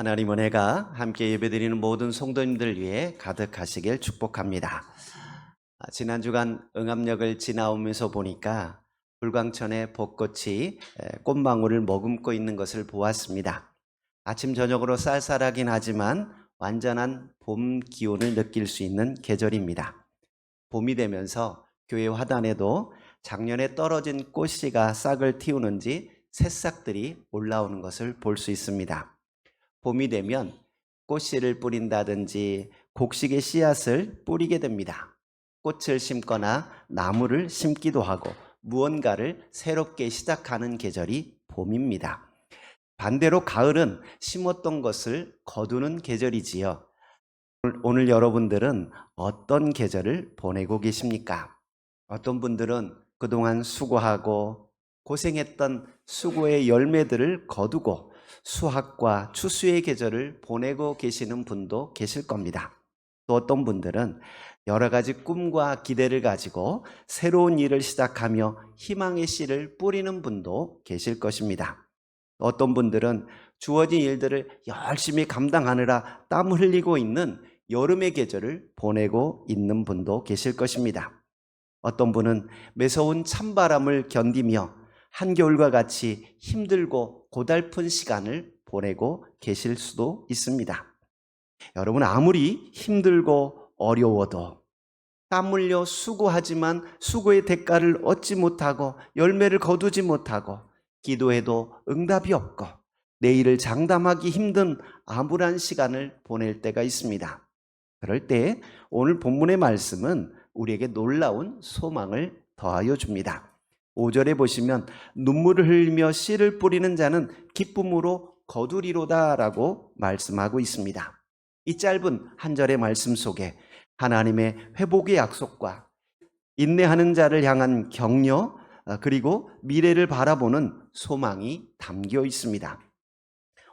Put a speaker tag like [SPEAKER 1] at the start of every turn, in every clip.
[SPEAKER 1] 하나님 은혜가 함께 예배드리는 모든 성도님들 위해 가득하시길 축복합니다. 지난 주간 응암역을 지나오면서 보니까 불광천의 벚꽃이 꽃망울을 머금고 있는 것을 보았습니다. 아침 저녁으로 쌀쌀하긴 하지만 완전한 봄 기온을 느낄 수 있는 계절입니다. 봄이 되면서 교회 화단에도 작년에 떨어진 꽃씨가 싹을 틔우는지 새싹들이 올라오는 것을 볼 수 있습니다. 봄이 되면 꽃씨를 뿌린다든지 곡식의 씨앗을 뿌리게 됩니다. 꽃을 심거나 나무를 심기도 하고 무언가를 새롭게 시작하는 계절이 봄입니다. 반대로 가을은 심었던 것을 거두는 계절이지요. 오늘 여러분들은 어떤 계절을 보내고 계십니까? 어떤 분들은 그동안 수고하고 고생했던 수고의 열매들을 거두고 수확과 추수의 계절을 보내고 계시는 분도 계실 겁니다. 또 어떤 분들은 여러 가지 꿈과 기대를 가지고 새로운 일을 시작하며 희망의 씨를 뿌리는 분도 계실 것입니다. 어떤 분들은 주어진 일들을 열심히 감당하느라 땀 흘리고 있는 여름의 계절을 보내고 있는 분도 계실 것입니다. 어떤 분은 매서운 찬바람을 견디며 한겨울과 같이 힘들고 고달픈 시간을 보내고 계실 수도 있습니다. 여러분, 아무리 힘들고 어려워도 땀 흘려 수고하지만 수고의 대가를 얻지 못하고 열매를 거두지 못하고 기도해도 응답이 없고 내일을 장담하기 힘든 암울한 시간을 보낼 때가 있습니다. 그럴 때 오늘 본문의 말씀은 우리에게 놀라운 소망을 더하여 줍니다. 5절에 보시면 눈물을 흘리며 씨를 뿌리는 자는 기쁨으로 거두리로다 라고 말씀하고 있습니다. 이 짧은 한 절의 말씀 속에 하나님의 회복의 약속과 인내하는 자를 향한 격려 그리고 미래를 바라보는 소망이 담겨 있습니다.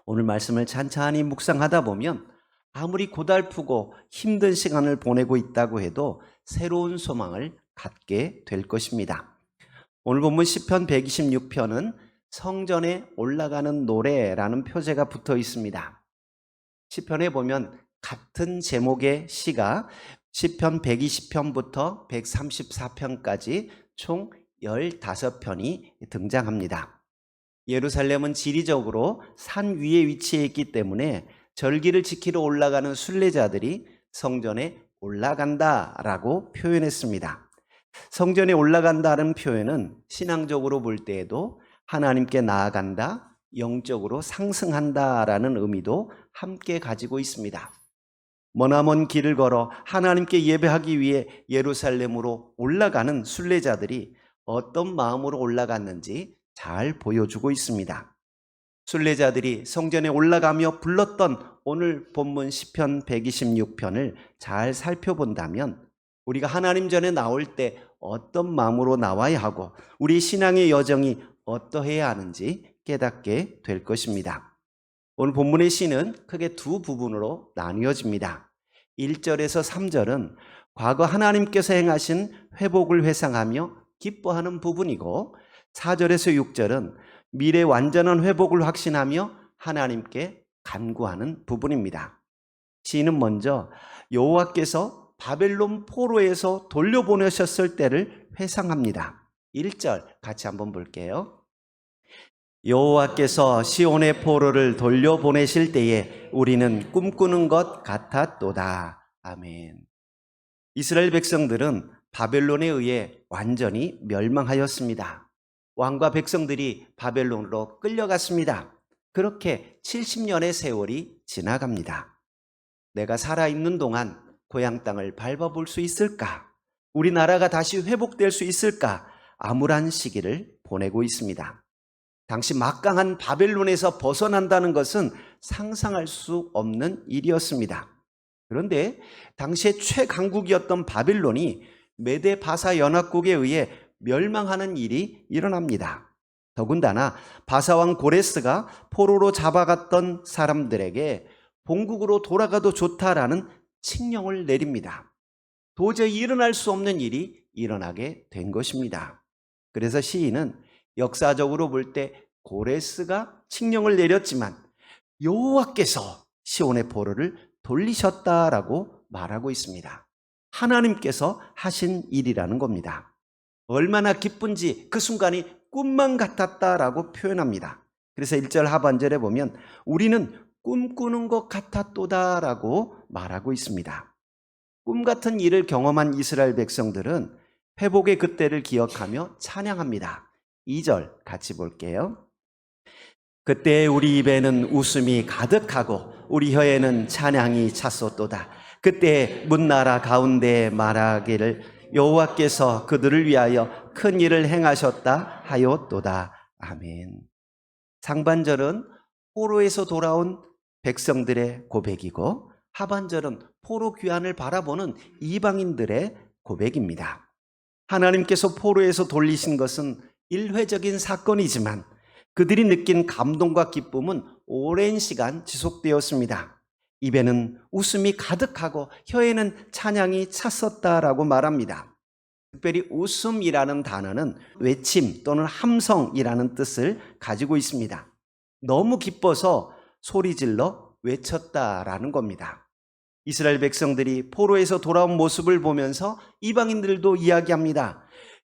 [SPEAKER 1] 오늘 말씀을 찬찬히 묵상하다 보면 아무리 고달프고 힘든 시간을 보내고 있다고 해도 새로운 소망을 갖게 될 것입니다. 오늘 본문 시편 126편은 성전에 올라가는 노래라는 표제가 붙어 있습니다. 시편에 보면 같은 제목의 시가 시편 120편부터 134편까지 총 15편이 등장합니다. 예루살렘은 지리적으로 산 위에 위치해 있기 때문에 절기를 지키러 올라가는 순례자들이 성전에 올라간다라고 표현했습니다. 성전에 올라간다는 표현은 신앙적으로 볼 때에도 하나님께 나아간다, 영적으로 상승한다라는 의미도 함께 가지고 있습니다. 머나먼 길을 걸어 하나님께 예배하기 위해 예루살렘으로 올라가는 순례자들이 어떤 마음으로 올라갔는지 잘 보여주고 있습니다. 순례자들이 성전에 올라가며 불렀던 오늘 본문 시편 126편을 잘 살펴본다면 우리가 하나님 전에 나올 때 어떤 마음으로 나와야 하고 우리 신앙의 여정이 어떠해야 하는지 깨닫게 될 것입니다. 오늘 본문의 시는 크게 두 부분으로 나뉘어집니다. 1절에서 3절은 과거 하나님께서 행하신 회복을 회상하며 기뻐하는 부분이고 4절에서 6절은 미래 완전한 회복을 확신하며 하나님께 간구하는 부분입니다. 시인은 먼저 여호와께서 바벨론 포로에서 돌려보내셨을 때를 회상합니다. 1절 같이 한번 볼게요. 여호와께서 시온의 포로를 돌려보내실 때에 우리는 꿈꾸는 것 같았도다. 아멘. 이스라엘 백성들은 바벨론에 의해 완전히 멸망하였습니다. 왕과 백성들이 바벨론으로 끌려갔습니다. 그렇게 70년의 세월이 지나갑니다. 내가 살아있는 동안 고향 땅을 밟아볼 수 있을까? 우리나라가 다시 회복될 수 있을까? 암울한 시기를 보내고 있습니다. 당시 막강한 바벨론에서 벗어난다는 것은 상상할 수 없는 일이었습니다. 그런데 당시의 최강국이었던 바벨론이 메데 바사 연합국에 의해 멸망하는 일이 일어납니다. 더군다나 바사왕 고레스가 포로로 잡아갔던 사람들에게 본국으로 돌아가도 좋다라는 칙령을 내립니다. 도저히 일어날 수 없는 일이 일어나게 된 것입니다. 그래서 시인은 역사적으로 볼 때 고레스가 칙령을 내렸지만 여호와께서 시온의 포로를 돌리셨다라고 말하고 있습니다. 하나님께서 하신 일이라는 겁니다. 얼마나 기쁜지 그 순간이 꿈만 같았다라고 표현합니다. 그래서 1절 하반절에 보면 우리는 꿈꾸는 것 같았도다라고 말하고 있습니다. 꿈 같은 일을 경험한 이스라엘 백성들은 회복의 그때를 기억하며 찬양합니다. 2절 같이 볼게요. 그때 우리 입에는 웃음이 가득하고 우리 혀에는 찬양이 찼었도다. 그때 문나라 가운데 말하기를 여호와께서 그들을 위하여 큰 일을 행하셨다 하였도다. 아멘. 상반절은 포로에서 돌아온 백성들의 고백이고 하반절은 포로 귀환을 바라보는 이방인들의 고백입니다. 하나님께서 포로에서 돌리신 것은 일회적인 사건이지만 그들이 느낀 감동과 기쁨은 오랜 시간 지속되었습니다. 입에는 웃음이 가득하고 혀에는 찬양이 찼었다라고 말합니다. 특별히 웃음이라는 단어는 외침 또는 함성이라는 뜻을 가지고 있습니다. 너무 기뻐서 소리질러 외쳤다라는 겁니다. 이스라엘 백성들이 포로에서 돌아온 모습을 보면서 이방인들도 이야기합니다.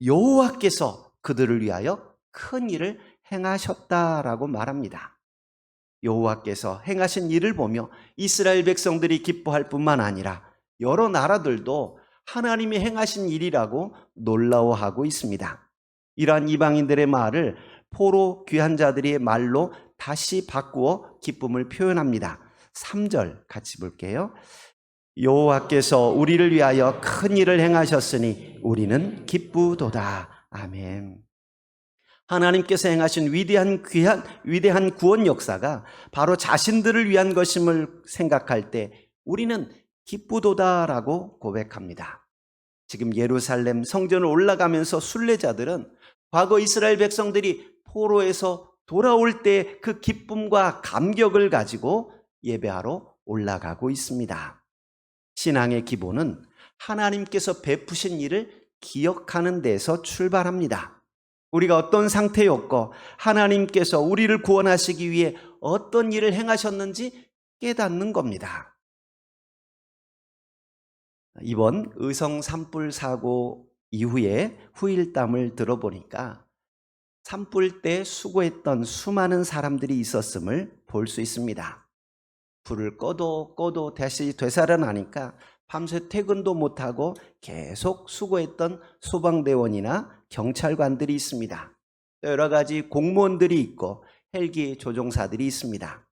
[SPEAKER 1] 여호와께서 그들을 위하여 큰 일을 행하셨다라고 말합니다. 여호와께서 행하신 일을 보며 이스라엘 백성들이 기뻐할 뿐만 아니라 여러 나라들도 하나님이 행하신 일이라고 놀라워하고 있습니다. 이러한 이방인들의 말을 포로 귀한 자들의 말로 다시 바꾸어 기쁨을 표현합니다. 3절 같이 볼게요. 여호와께서 우리를 위하여 큰 일을 행하셨으니 우리는 기쁘도다. 아멘. 하나님께서 행하신 위대한 구원 역사가 바로 자신들을 위한 것임을 생각할 때 우리는 기쁘도다라고 고백합니다. 지금 예루살렘 성전을 올라가면서 순례자들은 과거 이스라엘 백성들이 포로에서 돌아올 때 그 기쁨과 감격을 가지고 예배하러 올라가고 있습니다. 신앙의 기본은 하나님께서 베푸신 일을 기억하는 데서 출발합니다. 우리가 어떤 상태였고 하나님께서 우리를 구원하시기 위해 어떤 일을 행하셨는지 깨닫는 겁니다. 이번 의성 산불 사고 이후에 후일담을 들어보니까 산불 때 수고했던 수많은 사람들이 있었음을 볼 수 있습니다. 불을 꺼도 다시 되살아나니까 밤새 퇴근도 못하고 계속 수고했던 소방대원이나 경찰관들이 있습니다. 여러 가지 공무원들이 있고 헬기 조종사들이 있습니다.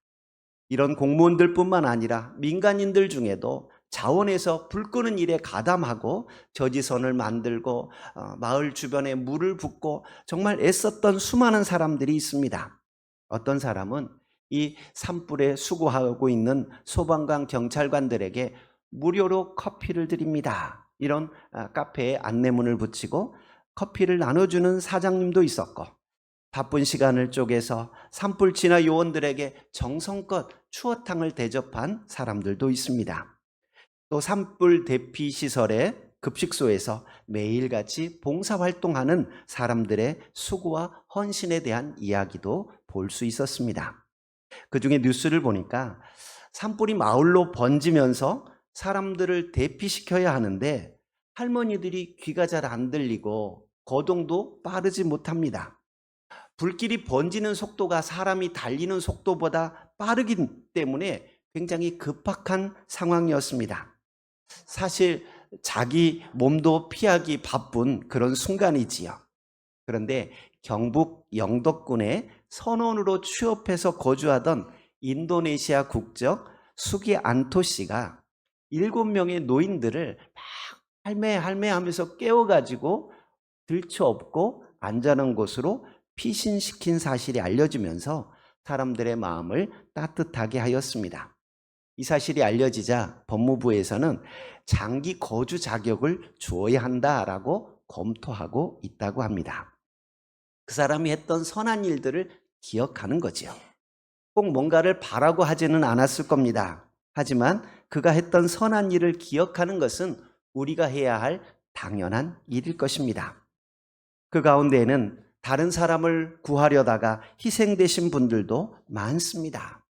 [SPEAKER 1] 이런 공무원들뿐만 아니라 민간인들 중에도 자원에서 불 끄는 일에 가담하고 저지선을 만들고 마을 주변에 물을 붓고 정말 애썼던 수많은 사람들이 있습니다. 어떤 사람은 이 산불에 수고하고 있는 소방관 경찰관들에게 무료로 커피를 드립니다. 이런 카페에 안내문을 붙이고 커피를 나눠주는 사장님도 있었고 바쁜 시간을 쪼개서 산불 진화 요원들에게 정성껏 추어탕을 대접한 사람들도 있습니다. 또 산불 대피 시설의 급식소에서 매일같이 봉사활동하는 사람들의 수고와 헌신에 대한 이야기도 볼 수 있었습니다. 그중에 뉴스를 보니까 산불이 마을로 번지면서 사람들을 대피시켜야 하는데 할머니들이 귀가 잘 안 들리고 거동도 빠르지 못합니다. 불길이 번지는 속도가 사람이 달리는 속도보다 빠르기 때문에 굉장히 급박한 상황이었습니다. 사실 자기 몸도 피하기 바쁜 그런 순간이지요. 그런데 경북 영덕군의 선원으로 취업해서 거주하던 인도네시아 국적 수기안토 씨가 7명의 노인들을 막 할매 하면서 깨워가지고 들쳐업고 안전한 곳으로 피신시킨 사실이 알려지면서 사람들의 마음을 따뜻하게 하였습니다. 이 사실이 알려지자 법무부에서는 장기 거주 자격을 주어야 한다라고 검토하고 있다고 합니다. 그 사람이 했던 선한 일들을 기억하는 거지요. 꼭 뭔가를 바라고 하지는 않았을 겁니다. 하지만 그가 했던 선한 일을 기억하는 것은 우리가 해야 할 당연한 일일 것입니다. 그 가운데에는 다른 사람을 구하려다가 희생되신 분들도 많습니다.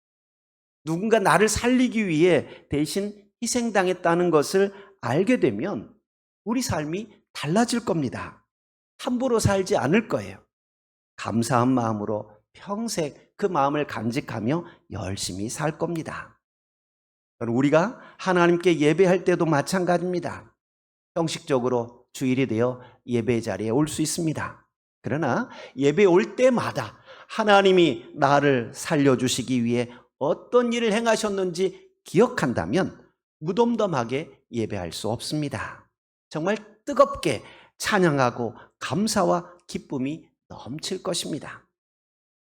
[SPEAKER 1] 누군가 나를 살리기 위해 대신 희생당했다는 것을 알게 되면 우리 삶이 달라질 겁니다. 함부로 살지 않을 거예요. 감사한 마음으로 평생 그 마음을 간직하며 열심히 살 겁니다. 우리가 하나님께 예배할 때도 마찬가지입니다. 형식적으로 주일이 되어 예배 자리에 올 수 있습니다. 그러나 예배 올 때마다 하나님이 나를 살려주시기 위해 어떤 일을 행하셨는지 기억한다면 무덤덤하게 예배할 수 없습니다. 정말 뜨겁게 찬양하고 감사와 기쁨이 넘칠 것입니다.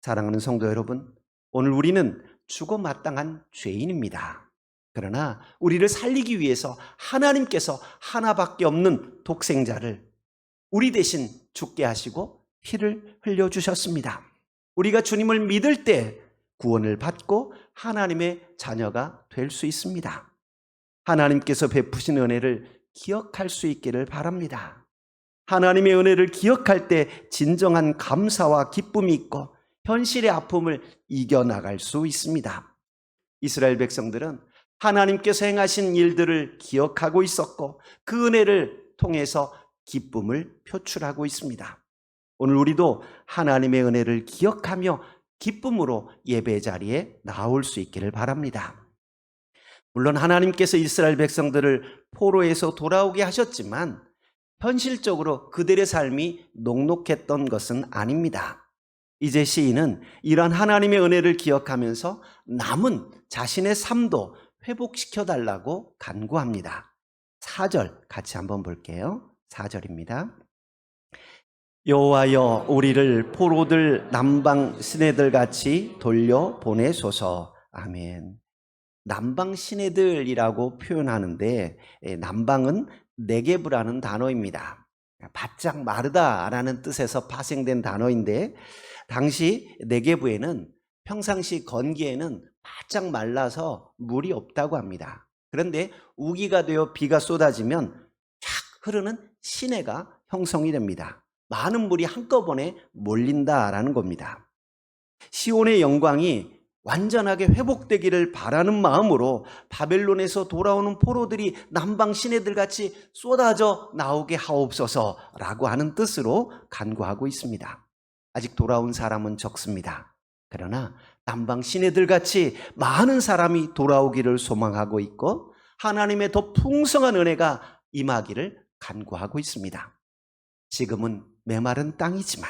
[SPEAKER 1] 사랑하는 성도 여러분, 오늘 우리는 죽어 마땅한 죄인입니다. 그러나 우리를 살리기 위해서 하나님께서 하나밖에 없는 독생자를 우리 대신 죽게 하시고 피를 흘려주셨습니다. 우리가 주님을 믿을 때 구원을 받고 하나님의 자녀가 될 수 있습니다. 하나님께서 베푸신 은혜를 기억할 수 있기를 바랍니다. 하나님의 은혜를 기억할 때 진정한 감사와 기쁨이 있고 현실의 아픔을 이겨나갈 수 있습니다. 이스라엘 백성들은 하나님께서 행하신 일들을 기억하고 있었고 그 은혜를 통해서 기쁨을 표출하고 있습니다. 오늘 우리도 하나님의 은혜를 기억하며 기쁨으로 예배 자리에 나올 수 있기를 바랍니다. 물론 하나님께서 이스라엘 백성들을 포로에서 돌아오게 하셨지만 현실적으로 그들의 삶이 녹록했던 것은 아닙니다. 이제 시인은 이러한 하나님의 은혜를 기억하면서 남은 자신의 삶도 회복시켜달라고 간구합니다. 4절 같이 한번 볼게요. 4절입니다. 여호와여 우리를 포로들 남방 시내들 같이 돌려보내소서. 아멘. 남방 시내들이라고 표현하는데 남방은 네게브라는 단어입니다. 바짝 마르다라는 뜻에서 파생된 단어인데 당시 네게브에는 평상시 건기에는 바짝 말라서 물이 없다고 합니다. 그런데 우기가 되어 비가 쏟아지면 쫙 흐르는 시내가 형성이 됩니다. 많은 물이 한꺼번에 몰린다라는 겁니다. 시온의 영광이 완전하게 회복되기를 바라는 마음으로 바벨론에서 돌아오는 포로들이 남방 시내들 같이 쏟아져 나오게 하옵소서라고 하는 뜻으로 간구하고 있습니다. 아직 돌아온 사람은 적습니다. 그러나 남방 시내들 같이 많은 사람이 돌아오기를 소망하고 있고 하나님의 더 풍성한 은혜가 임하기를 간구하고 있습니다. 지금은 메마른 땅이지만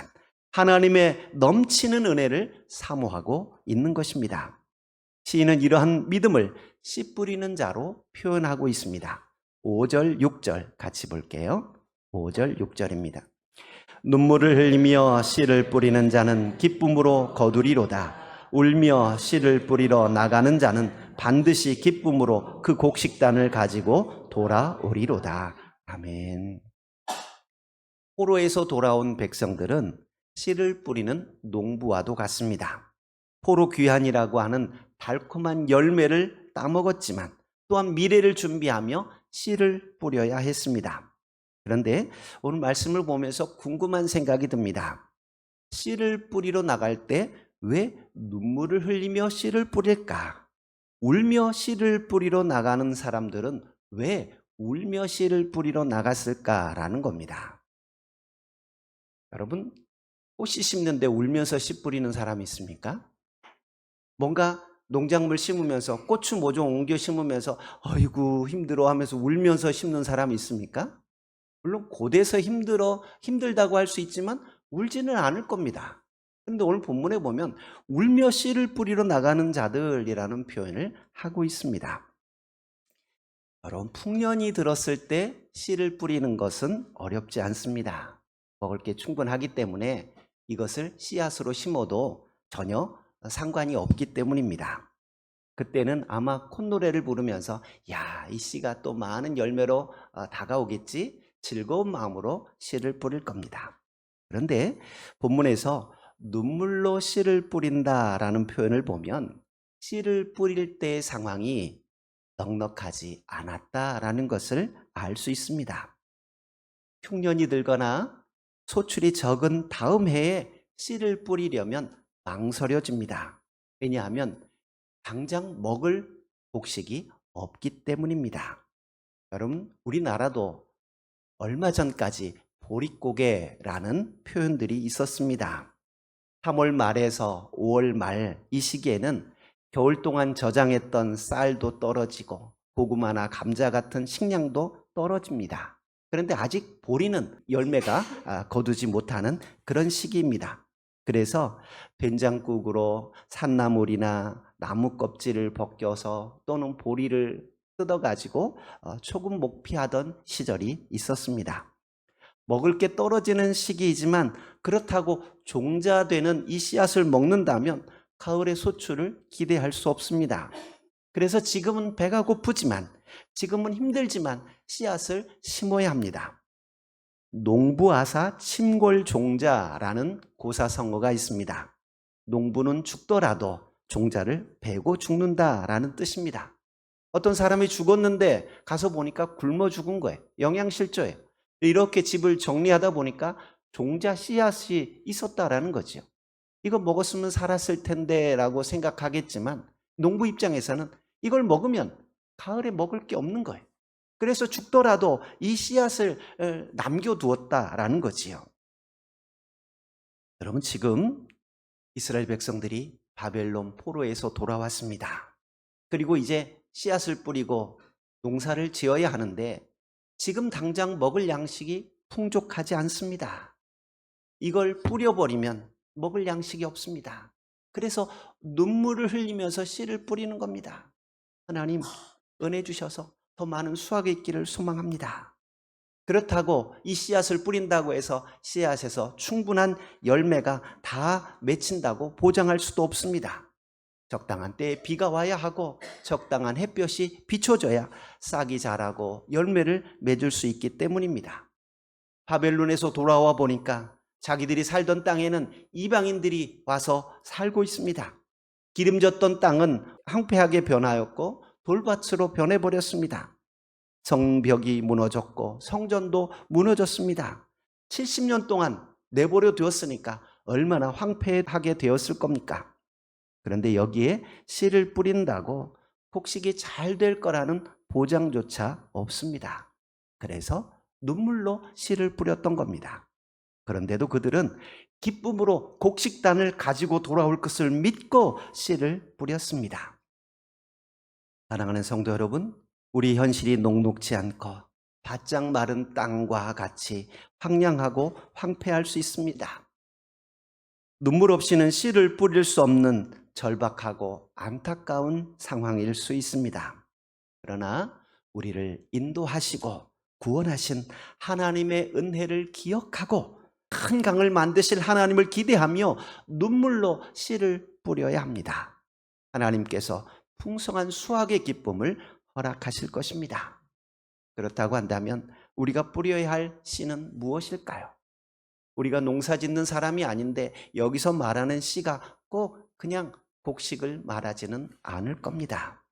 [SPEAKER 1] 하나님의 넘치는 은혜를 사모하고 있는 것입니다. 시인은 이러한 믿음을 씨 뿌리는 자로 표현하고 있습니다. 5절, 6절 같이 볼게요. 5절, 6절입니다. 눈물을 흘리며 씨를 뿌리는 자는 기쁨으로 거두리로다. 울며 씨를 뿌리러 나가는 자는 반드시 기쁨으로 그 곡식단을 가지고 돌아오리로다. 아멘. 포로에서 돌아온 백성들은 씨를 뿌리는 농부와도 같습니다. 포로 귀환이라고 하는 달콤한 열매를 따먹었지만 또한 미래를 준비하며 씨를 뿌려야 했습니다. 그런데 오늘 말씀을 보면서 궁금한 생각이 듭니다. 씨를 뿌리러 나갈 때 왜 눈물을 흘리며 씨를 뿌릴까? 울며 씨를 뿌리러 나가는 사람들은 왜 울며 씨를 뿌리러 나갔을까라는 겁니다. 여러분, 꽃이 심는데 울면서 씨 뿌리는 사람이 있습니까? 뭔가 농작물 심으면서 고추 모종 옮겨 심으면서 아이고 힘들어 하면서 울면서 심는 사람이 있습니까? 물론 고대에서 힘들다고 할 수 있지만 울지는 않을 겁니다. 그런데 오늘 본문에 보면 울며 씨를 뿌리러 나가는 자들이라는 표현을 하고 있습니다. 여러분, 풍년이 들었을 때 씨를 뿌리는 것은 어렵지 않습니다. 먹을 게 충분하기 때문에 이것을 씨앗으로 심어도 전혀 상관이 없기 때문입니다. 그때는 아마 콧노래를 부르면서 야, 이 씨가 또 많은 열매로 다가오겠지 즐거운 마음으로 씨를 뿌릴 겁니다. 그런데 본문에서 눈물로 씨를 뿌린다라는 표현을 보면 씨를 뿌릴 때의 상황이 넉넉하지 않았다라는 것을 알 수 있습니다. 흉년이 들거나 소출이 적은 다음 해에 씨를 뿌리려면 망설여집니다. 왜냐하면 당장 먹을 곡식이 없기 때문입니다. 여러분, 우리나라도 얼마 전까지 보릿고개라는 표현들이 있었습니다. 3월 말에서 5월 말 이 시기에는 겨울 동안 저장했던 쌀도 떨어지고 고구마나 감자 같은 식량도 떨어집니다. 그런데 아직 보리는 열매가 거두지 못하는 그런 시기입니다. 그래서 된장국으로 산나물이나 나무 껍질을 벗겨서 또는 보리를 뜯어가지고 초금 목피하던 시절이 있었습니다. 먹을 게 떨어지는 시기이지만 그렇다고 종자되는 이 씨앗을 먹는다면 가을의 소출을 기대할 수 없습니다. 그래서 지금은 배가 고프지만, 지금은 힘들지만 씨앗을 심어야 합니다. 농부아사 침골종자라는 고사성어가 있습니다. 농부는 죽더라도 종자를 베고 죽는다라는 뜻입니다. 어떤 사람이 죽었는데 가서 보니까 굶어 죽은 거예요. 영양실조예요. 이렇게 집을 정리하다 보니까 종자 씨앗이 있었다라는 거죠. 이거 먹었으면 살았을 텐데 라고 생각하겠지만 농부 입장에서는 이걸 먹으면 가을에 먹을 게 없는 거예요. 그래서 죽더라도 이 씨앗을 남겨두었다라는 거지요. 여러분, 지금 이스라엘 백성들이 바벨론 포로에서 돌아왔습니다. 그리고 이제 씨앗을 뿌리고 농사를 지어야 하는데 지금 당장 먹을 양식이 풍족하지 않습니다. 이걸 뿌려버리면 먹을 양식이 없습니다. 그래서 눈물을 흘리면서 씨를 뿌리는 겁니다. 하나님, 은혜 주셔서 더 많은 수확이 있기를 소망합니다. 그렇다고 이 씨앗을 뿌린다고 해서 씨앗에서 충분한 열매가 다 맺힌다고 보장할 수도 없습니다. 적당한 때에 비가 와야 하고 적당한 햇볕이 비춰져야 싹이 자라고 열매를 맺을 수 있기 때문입니다. 바벨론에서 돌아와 보니까 자기들이 살던 땅에는 이방인들이 와서 살고 있습니다. 기름졌던 땅은 황폐하게 변하였고 돌밭으로 변해버렸습니다. 성벽이 무너졌고 성전도 무너졌습니다. 70년 동안 내버려 두었으니까 얼마나 황폐하게 되었을 겁니까? 그런데 여기에 씨를 뿌린다고 곡식이 잘 될 거라는 보장조차 없습니다. 그래서 눈물로 씨를 뿌렸던 겁니다. 그런데도 그들은 기쁨으로 곡식단을 가지고 돌아올 것을 믿고 씨를 뿌렸습니다. 사랑하는 성도 여러분, 우리 현실이 녹록지 않고 바짝 마른 땅과 같이 황량하고 황폐할 수 있습니다. 눈물 없이는 씨를 뿌릴 수 없는 절박하고 안타까운 상황일 수 있습니다. 그러나 우리를 인도하시고 구원하신 하나님의 은혜를 기억하고 큰 강을 만드실 하나님을 기대하며 눈물로 씨를 뿌려야 합니다. 하나님께서 풍성한 수확의 기쁨을 허락하실 것입니다. 그렇다고 한다면 우리가 뿌려야 할 씨는 무엇일까요? 우리가 농사 짓는 사람이 아닌데 여기서 말하는 씨가 꼭 그냥 곡식을 말하지는 않을 겁니다.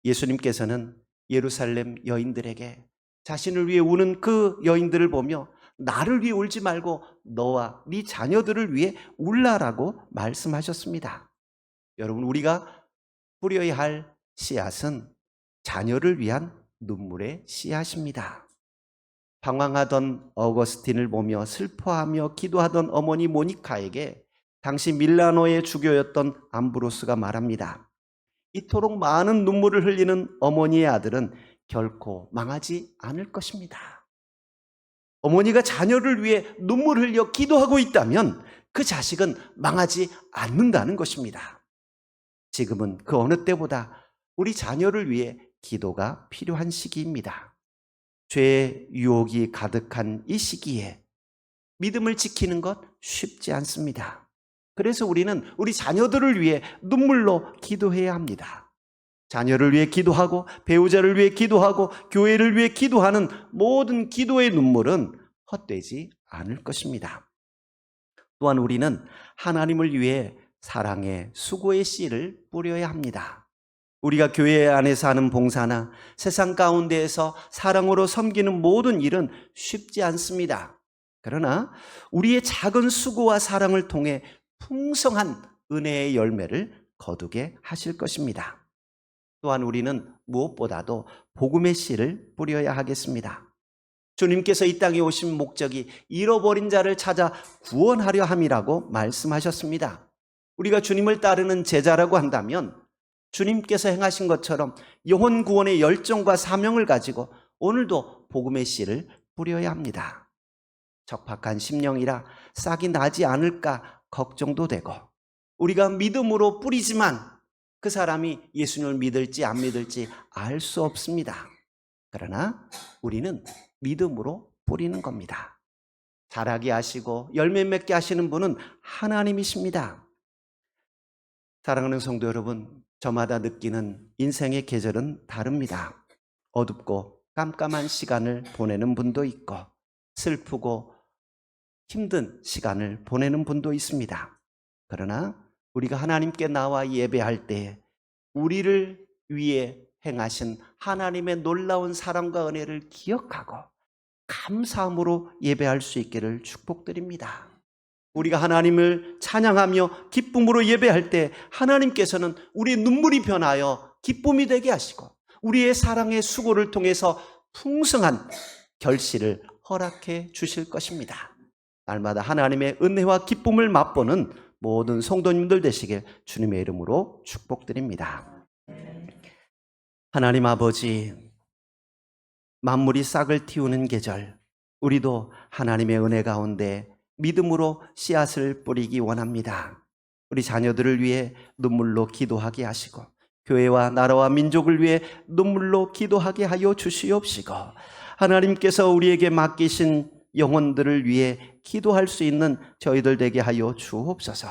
[SPEAKER 1] 예수님께서는 예루살렘 여인들에게 자신을 위해 우는 그 여인들을 보며 나를 위해 울지 말고 너와 네 자녀들을 위해 울라라고 말씀하셨습니다. 여러분, 우리가 뿌려야 할 씨앗은 자녀를 위한 눈물의 씨앗입니다. 방황하던 어거스틴을 보며 슬퍼하며 기도하던 어머니 모니카에게 당시 밀라노의 주교였던 암브로스가 말합니다. 이토록 많은 눈물을 흘리는 어머니의 아들은 결코 망하지 않을 것입니다. 어머니가 자녀를 위해 눈물 흘려 기도하고 있다면 그 자식은 망하지 않는다는 것입니다. 지금은 그 어느 때보다 우리 자녀를 위해 기도가 필요한 시기입니다. 죄의 유혹이 가득한 이 시기에 믿음을 지키는 것 쉽지 않습니다. 그래서 우리는 우리 자녀들을 위해 눈물로 기도해야 합니다. 자녀를 위해 기도하고 배우자를 위해 기도하고 교회를 위해 기도하는 모든 기도의 눈물은 헛되지 않을 것입니다. 또한 우리는 하나님을 위해 사랑의 수고의 씨를 뿌려야 합니다. 우리가 교회 안에서 하는 봉사나 세상 가운데에서 사랑으로 섬기는 모든 일은 쉽지 않습니다. 그러나 우리의 작은 수고와 사랑을 통해 풍성한 은혜의 열매를 거두게 하실 것입니다. 또한 우리는 무엇보다도 복음의 씨를 뿌려야 하겠습니다. 주님께서 이 땅에 오신 목적이 잃어버린 자를 찾아 구원하려 함이라고 말씀하셨습니다. 우리가 주님을 따르는 제자라고 한다면 주님께서 행하신 것처럼 영혼 구원의 열정과 사명을 가지고 오늘도 복음의 씨를 뿌려야 합니다. 적박한 심령이라 싹이 나지 않을까 걱정도 되고, 우리가 믿음으로 뿌리지만 그 사람이 예수님을 믿을지 안 믿을지 알 수 없습니다. 그러나 우리는 믿음으로 뿌리는 겁니다. 자라게 하시고 열매 맺게 하시는 분은 하나님이십니다. 사랑하는 성도 여러분, 저마다 느끼는 인생의 계절은 다릅니다. 어둡고 깜깜한 시간을 보내는 분도 있고, 슬프고 힘든 시간을 보내는 분도 있습니다. 그러나 우리가 하나님께 나와 예배할 때 우리를 위해 행하신 하나님의 놀라운 사랑과 은혜를 기억하고 감사함으로 예배할 수 있기를 축복드립니다. 우리가 하나님을 찬양하며 기쁨으로 예배할 때 하나님께서는 우리의 눈물이 변하여 기쁨이 되게 하시고 우리의 사랑의 수고를 통해서 풍성한 결실을 허락해 주실 것입니다. 날마다 하나님의 은혜와 기쁨을 맛보는 모든 성도님들 되시길 주님의 이름으로 축복드립니다. 하나님 아버지, 만물이 싹을 틔우는 계절, 우리도 하나님의 은혜 가운데 믿음으로 씨앗을 뿌리기 원합니다. 우리 자녀들을 위해 눈물로 기도하게 하시고 교회와 나라와 민족을 위해 눈물로 기도하게 하여 주시옵시고, 하나님께서 우리에게 맡기신 영혼들을 위해 기도할 수 있는 저희들 되게 하여 주옵소서.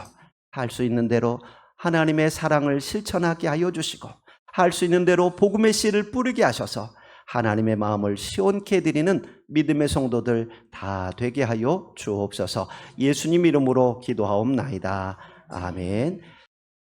[SPEAKER 1] 할 수 있는 대로 하나님의 사랑을 실천하게 하여 주시고 할 수 있는 대로 복음의 씨를 뿌리게 하셔서 하나님의 마음을 시원케 드리는 믿음의 성도들 다 되게 하여 주옵소서. 예수님 이름으로 기도하옵나이다. 아멘.